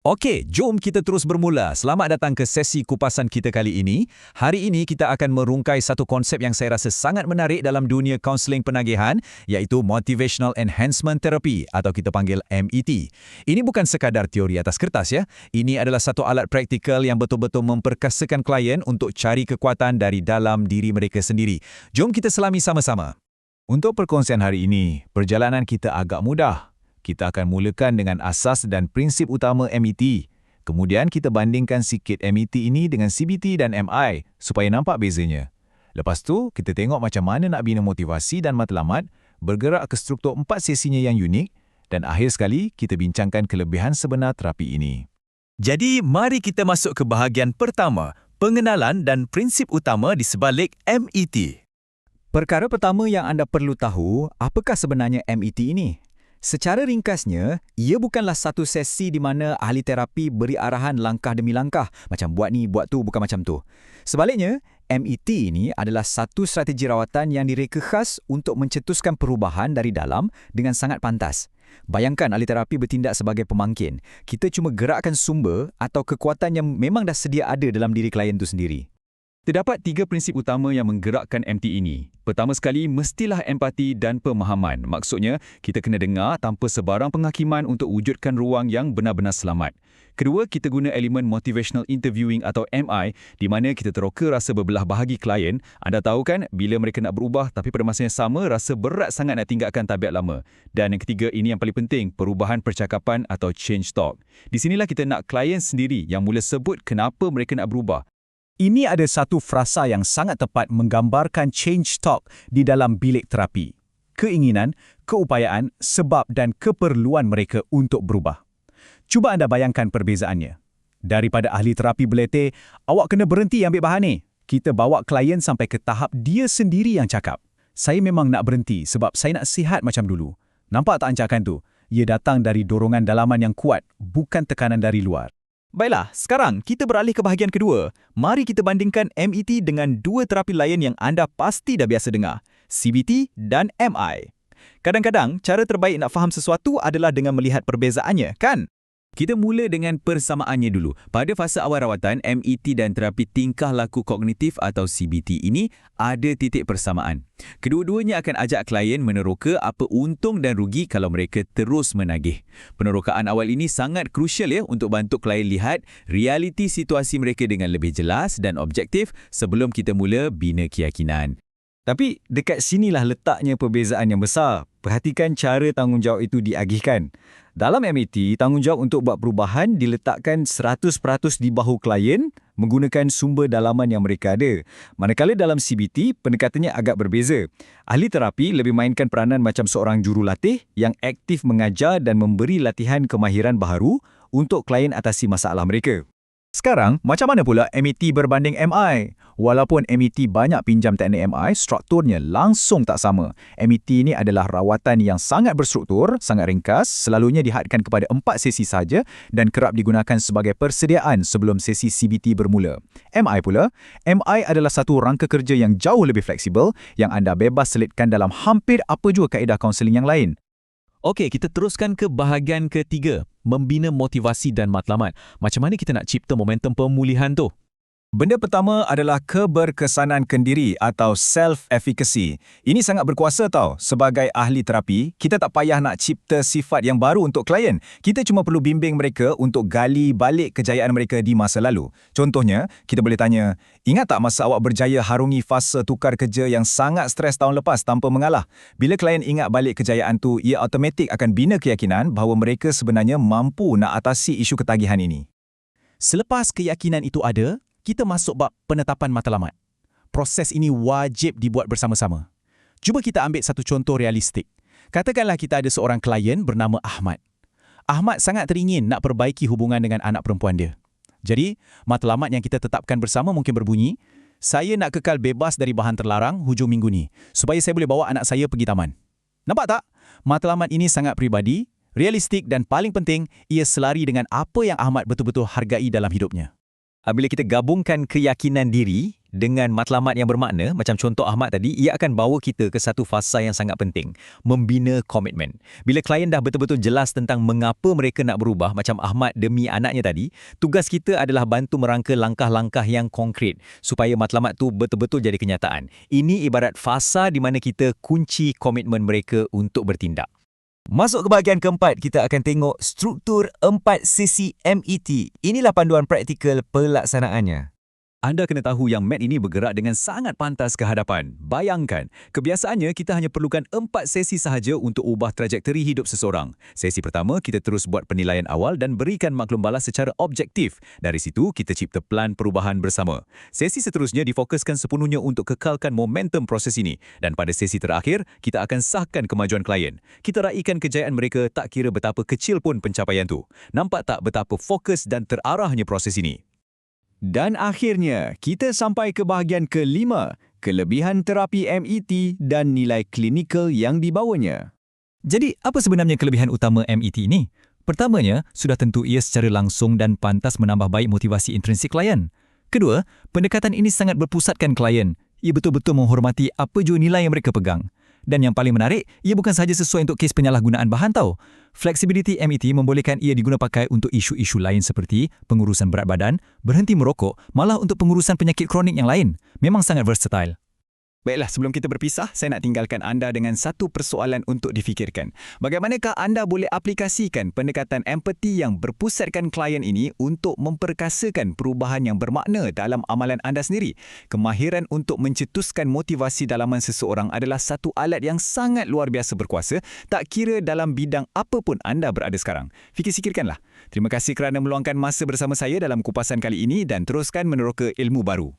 Okey, jom kita terus bermula. Selamat datang ke sesi kupasan kita kali ini. Hari ini kita akan merungkai satu konsep yang saya rasa sangat menarik dalam dunia kaunseling penagihan, iaitu Motivational Enhancement Therapy atau kita panggil MET. Ini bukan sekadar teori atas kertas ya. Ini adalah satu alat praktikal yang betul-betul memperkasakan klien untuk cari kekuatan dari dalam diri mereka sendiri. Jom kita selami sama-sama. Untuk perkongsian hari ini, perjalanan kita agak mudah. Kita akan mulakan dengan asas dan prinsip utama MET. Kemudian kita bandingkan sikit MET ini dengan CBT dan MI supaya nampak bezanya. Lepas tu, kita tengok macam mana nak bina motivasi dan matlamat, bergerak ke struktur 4 sesinya yang unik, dan akhir sekali kita bincangkan kelebihan sebenar terapi ini. Jadi, mari kita masuk ke bahagian pertama, pengenalan dan prinsip utama di sebalik MET. Perkara pertama yang anda perlu tahu, apakah sebenarnya MET ini? Secara ringkasnya, ia bukanlah satu sesi di mana ahli terapi beri arahan langkah demi langkah, macam buat ni, buat tu, bukan macam tu. Sebaliknya, MET ini adalah satu strategi rawatan yang direka khas untuk mencetuskan perubahan dari dalam dengan sangat pantas. Bayangkan ahli terapi bertindak sebagai pemangkin. Kita cuma gerakkan sumber atau kekuatan yang memang dah sedia ada dalam diri klien itu sendiri. Terdapat 3 prinsip utama yang menggerakkan MT ini. Pertama sekali, mestilah empati dan pemahaman. Maksudnya, kita kena dengar tanpa sebarang penghakiman untuk wujudkan ruang yang benar-benar selamat. Kedua, kita guna elemen motivational interviewing atau MI di mana kita teroka rasa berbelah bahagi klien. Anda tahu kan, bila mereka nak berubah tapi pada masa yang sama rasa berat sangat nak tinggalkan tabiat lama. Dan yang ketiga, ini yang paling penting, perubahan percakapan atau change talk. Di sinilah kita nak klien sendiri yang mula sebut kenapa mereka nak berubah. Ini ada satu frasa yang sangat tepat menggambarkan change talk di dalam bilik terapi. Keinginan, keupayaan, sebab dan keperluan mereka untuk berubah. Cuba anda bayangkan perbezaannya. Daripada ahli terapi belete, awak kena berhenti ambil bahan ni. Kita bawa klien sampai ke tahap dia sendiri yang cakap. Saya memang nak berhenti sebab saya nak sihat macam dulu. Nampak tak ancakan tu? Ia datang dari dorongan dalaman yang kuat, bukan tekanan dari luar. Baiklah, sekarang kita beralih ke bahagian kedua. Mari kita bandingkan MET dengan 2 terapi lain yang anda pasti dah biasa dengar, CBT dan MI. Kadang-kadang, cara terbaik nak faham sesuatu adalah dengan melihat perbezaannya, kan? Kita mula dengan persamaannya dulu. Pada fasa awal rawatan, MET dan terapi tingkah laku kognitif atau CBT ini ada titik persamaan. Kedua-duanya akan ajak klien meneroka apa untung dan rugi kalau mereka terus menagih. Penerokaan awal ini sangat krusial ya untuk bantu klien lihat realiti situasi mereka dengan lebih jelas dan objektif sebelum kita mula bina keyakinan. Tapi dekat sinilah letaknya perbezaan yang besar. Perhatikan cara tanggungjawab itu diagihkan. Dalam MET, tanggungjawab untuk buat perubahan diletakkan 100% di bahu klien menggunakan sumber dalaman yang mereka ada. Manakala dalam CBT, pendekatannya agak berbeza. Ahli terapi lebih mainkan peranan macam seorang jurulatih yang aktif mengajar dan memberi latihan kemahiran baharu untuk klien atasi masalah mereka. Sekarang, macam mana pula MET berbanding MI? Walaupun MET banyak pinjam teknik MI, strukturnya langsung tak sama. MET ini adalah rawatan yang sangat berstruktur, sangat ringkas, selalunya dihadkan kepada 4 sesi saja dan kerap digunakan sebagai persediaan sebelum sesi CBT bermula. MI pula, MI adalah satu rangka kerja yang jauh lebih fleksibel yang anda bebas selitkan dalam hampir apa jua kaedah kaunseling yang lain. Okey, kita teruskan ke bahagian ketiga, membina motivasi dan matlamat. Macam mana kita nak cipta momentum pemulihan tu? Benda pertama adalah keberkesanan kendiri atau self-efficacy. Ini sangat berkuasa tau. Sebagai ahli terapi, kita tak payah nak cipta sifat yang baru untuk klien. Kita cuma perlu bimbing mereka untuk gali balik kejayaan mereka di masa lalu. Contohnya, kita boleh tanya, ingat tak masa awak berjaya harungi fasa tukar kerja yang sangat stres tahun lepas tanpa mengalah? Bila klien ingat balik kejayaan tu, ia automatik akan bina keyakinan bahawa mereka sebenarnya mampu nak atasi isu ketagihan ini. Selepas keyakinan itu ada, kita masuk bab penetapan matlamat. Proses ini wajib dibuat bersama-sama. Cuba kita ambil satu contoh realistik. Katakanlah kita ada seorang klien bernama Ahmad. Ahmad sangat teringin nak perbaiki hubungan dengan anak perempuan dia. Jadi, matlamat yang kita tetapkan bersama mungkin berbunyi, saya nak kekal bebas dari bahan terlarang hujung minggu ni, supaya saya boleh bawa anak saya pergi taman. Nampak tak? Matlamat ini sangat peribadi, realistik dan paling penting, ia selari dengan apa yang Ahmad betul-betul hargai dalam hidupnya. Bila kita gabungkan keyakinan diri, Dengan matlamat yang bermakna, macam contoh Ahmad tadi, ia akan bawa kita ke satu fasa yang sangat penting, membina komitmen. Bila klien dah betul-betul jelas tentang mengapa mereka nak berubah, macam Ahmad demi anaknya tadi, tugas kita adalah bantu merangka langkah-langkah yang konkret supaya matlamat tu betul-betul jadi kenyataan. Ini ibarat fasa di mana kita kunci komitmen mereka untuk bertindak. Masuk ke bahagian keempat, kita akan tengok struktur 4 sesi MET. Inilah panduan praktikal pelaksanaannya. Anda kena tahu yang MET ini bergerak dengan sangat pantas ke hadapan. Bayangkan, kebiasaannya kita hanya perlukan 4 sesi sahaja untuk ubah trajektori hidup seseorang. Sesi pertama, kita terus buat penilaian awal dan berikan maklum balas secara objektif. Dari situ, kita cipta plan perubahan bersama. Sesi seterusnya difokuskan sepenuhnya untuk kekalkan momentum proses ini. Dan pada sesi terakhir, kita akan sahkan kemajuan klien. Kita raikan kejayaan mereka tak kira betapa kecil pun pencapaian tu. Nampak tak betapa fokus dan terarahnya proses ini? Dan akhirnya, kita sampai ke bahagian kelima, kelebihan terapi MET dan nilai klinikal yang dibawanya. Jadi, apa sebenarnya kelebihan utama MET ini? Pertamanya, sudah tentu ia secara langsung dan pantas menambah baik motivasi intrinsik klien. Kedua, pendekatan ini sangat berpusatkan klien. Ia betul-betul menghormati apa jua nilai yang mereka pegang. Dan yang paling menarik, ia bukan sahaja sesuai untuk kes penyalahgunaan bahan tau. Flexibility MET membolehkan ia diguna pakai untuk isu-isu lain seperti pengurusan berat badan, berhenti merokok, malah untuk pengurusan penyakit kronik yang lain. Memang sangat versatile. Baiklah, sebelum kita berpisah, saya nak tinggalkan anda dengan satu persoalan untuk difikirkan. Bagaimanakah anda boleh aplikasikan pendekatan empati yang berpusatkan klien ini untuk memperkasakan perubahan yang bermakna dalam amalan anda sendiri? Kemahiran untuk mencetuskan motivasi dalaman seseorang adalah satu alat yang sangat luar biasa berkuasa, tak kira dalam bidang apa pun anda berada sekarang. Fikir-fikirkanlah. Terima kasih kerana meluangkan masa bersama saya dalam kupasan kali ini dan teruskan meneroka ilmu baru.